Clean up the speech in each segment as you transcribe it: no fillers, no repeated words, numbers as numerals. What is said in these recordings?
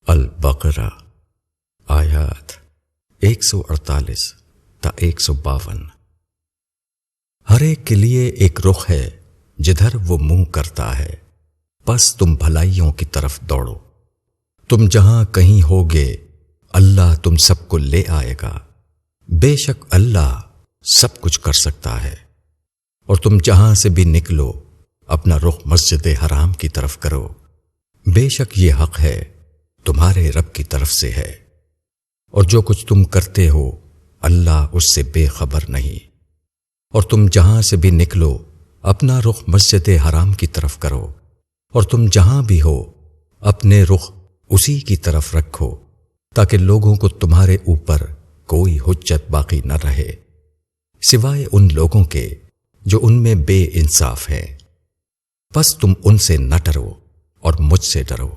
البقرہ آیات 148 تا 152۔ ہر ایک کے لیے ایک رخ ہے جدھر وہ منہ کرتا ہے، پس تم بھلائیوں کی طرف دوڑو۔ تم جہاں کہیں ہوگے اللہ تم سب کو لے آئے گا، بے شک اللہ سب کچھ کر سکتا ہے۔ اور تم جہاں سے بھی نکلو اپنا رخ مسجد حرام کی طرف کرو، بے شک یہ حق ہے تمہارے رب کی طرف سے ہے، اور جو کچھ تم کرتے ہو اللہ اس سے بے خبر نہیں۔ اور تم جہاں سے بھی نکلو اپنا رخ مسجد حرام کی طرف کرو، اور تم جہاں بھی ہو اپنے رخ اسی کی طرف رکھو، تاکہ لوگوں کو تمہارے اوپر کوئی حجت باقی نہ رہے سوائے ان لوگوں کے جو ان میں بے انصاف ہیں۔ پس تم ان سے نہ ڈرو اور مجھ سے ڈرو،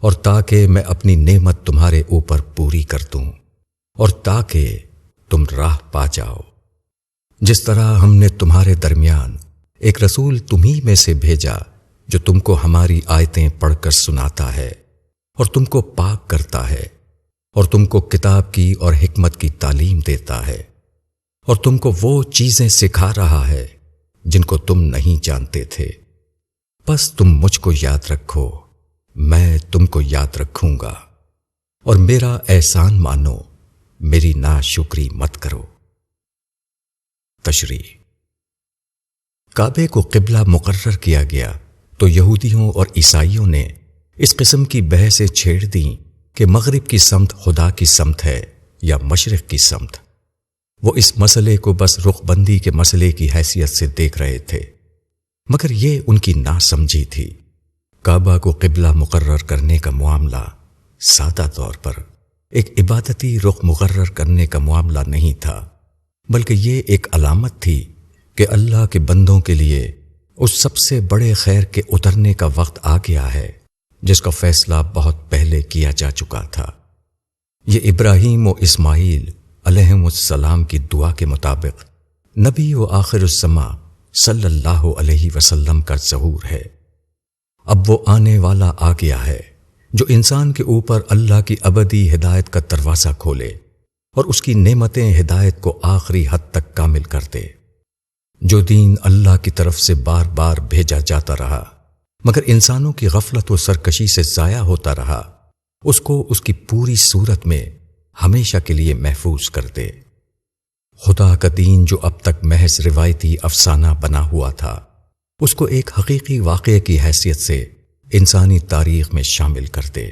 اور تاکہ میں اپنی نعمت تمہارے اوپر پوری کر دوں، اور تاکہ تم راہ پا جاؤ۔ جس طرح ہم نے تمہارے درمیان ایک رسول تمہیں میں سے بھیجا جو تم کو ہماری آیتیں پڑھ کر سناتا ہے اور تم کو پاک کرتا ہے، اور تم کو کتاب کی اور حکمت کی تعلیم دیتا ہے، اور تم کو وہ چیزیں سکھا رہا ہے جن کو تم نہیں جانتے تھے۔ پس تم مجھ کو یاد رکھو، میں تم کو یاد رکھوں گا، اور میرا احسان مانو، میری ناشکری مت کرو۔ تشریح۔ کعبے کو قبلہ مقرر کیا گیا تو یہودیوں اور عیسائیوں نے اس قسم کی بحثیں چھیڑ دیں کہ مغرب کی سمت خدا کی سمت ہے یا مشرق کی سمت۔ وہ اس مسئلے کو بس رخ بندی کے مسئلے کی حیثیت سے دیکھ رہے تھے، مگر یہ ان کی ناسمجھی تھی۔ کعبہ کو قبلہ مقرر کرنے کا معاملہ سادہ طور پر ایک عبادتی رخ مقرر کرنے کا معاملہ نہیں تھا، بلکہ یہ ایک علامت تھی کہ اللہ کے بندوں کے لیے اس سب سے بڑے خیر کے اترنے کا وقت آ گیا ہے جس کا فیصلہ بہت پہلے کیا جا چکا تھا۔ یہ ابراہیم و اسماعیل علیہم السلام کی دعا کے مطابق نبی و آخر الزماں صلی اللہ علیہ وسلم کا ظہور ہے۔ اب وہ آنے والا آ گیا ہے جو انسان کے اوپر اللہ کی ابدی ہدایت کا دروازہ کھولے اور اس کی نعمتیں ہدایت کو آخری حد تک کامل کر دے۔ جو دین اللہ کی طرف سے بار بار بھیجا جاتا رہا مگر انسانوں کی غفلت و سرکشی سے ضائع ہوتا رہا، اس کو اس کی پوری صورت میں ہمیشہ کے لیے محفوظ کر دے۔ خدا کا دین جو اب تک محض روایتی افسانہ بنا ہوا تھا، اس کو ایک حقیقی واقعے کی حیثیت سے انسانی تاریخ میں شامل کر دے۔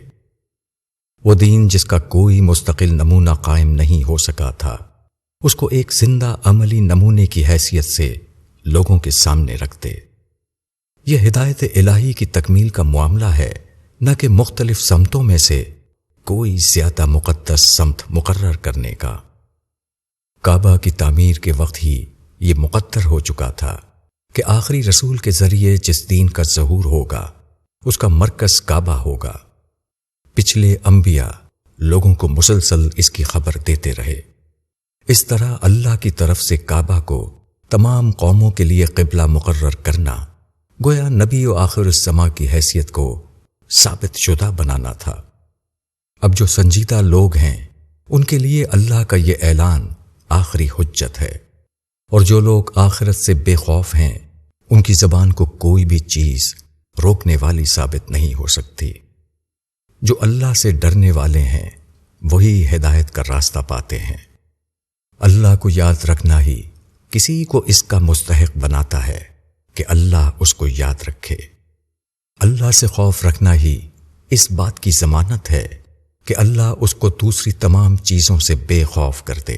وہ دین جس کا کوئی مستقل نمونہ قائم نہیں ہو سکا تھا، اس کو ایک زندہ عملی نمونے کی حیثیت سے لوگوں کے سامنے رکھ دے۔ یہ ہدایت الہی کی تکمیل کا معاملہ ہے، نہ کہ مختلف سمتوں میں سے کوئی زیادہ مقدس سمت مقرر کرنے کا۔ کعبہ کی تعمیر کے وقت ہی یہ مقرر ہو چکا تھا کہ آخری رسول کے ذریعے جس دین کا ظہور ہوگا اس کا مرکز کعبہ ہوگا۔ پچھلے انبیاء لوگوں کو مسلسل اس کی خبر دیتے رہے۔ اس طرح اللہ کی طرف سے کعبہ کو تمام قوموں کے لیے قبلہ مقرر کرنا گویا نبی و آخر الزماں کی حیثیت کو ثابت شدہ بنانا تھا۔ اب جو سنجیدہ لوگ ہیں ان کے لیے اللہ کا یہ اعلان آخری حجت ہے، اور جو لوگ آخرت سے بے خوف ہیں ان کی زبان کو کوئی بھی چیز روکنے والی ثابت نہیں ہو سکتی۔ جو اللہ سے ڈرنے والے ہیں وہی ہدایت کا راستہ پاتے ہیں۔ اللہ کو یاد رکھنا ہی کسی کو اس کا مستحق بناتا ہے کہ اللہ اس کو یاد رکھے۔ اللہ سے خوف رکھنا ہی اس بات کی ضمانت ہے کہ اللہ اس کو دوسری تمام چیزوں سے بے خوف کر دے۔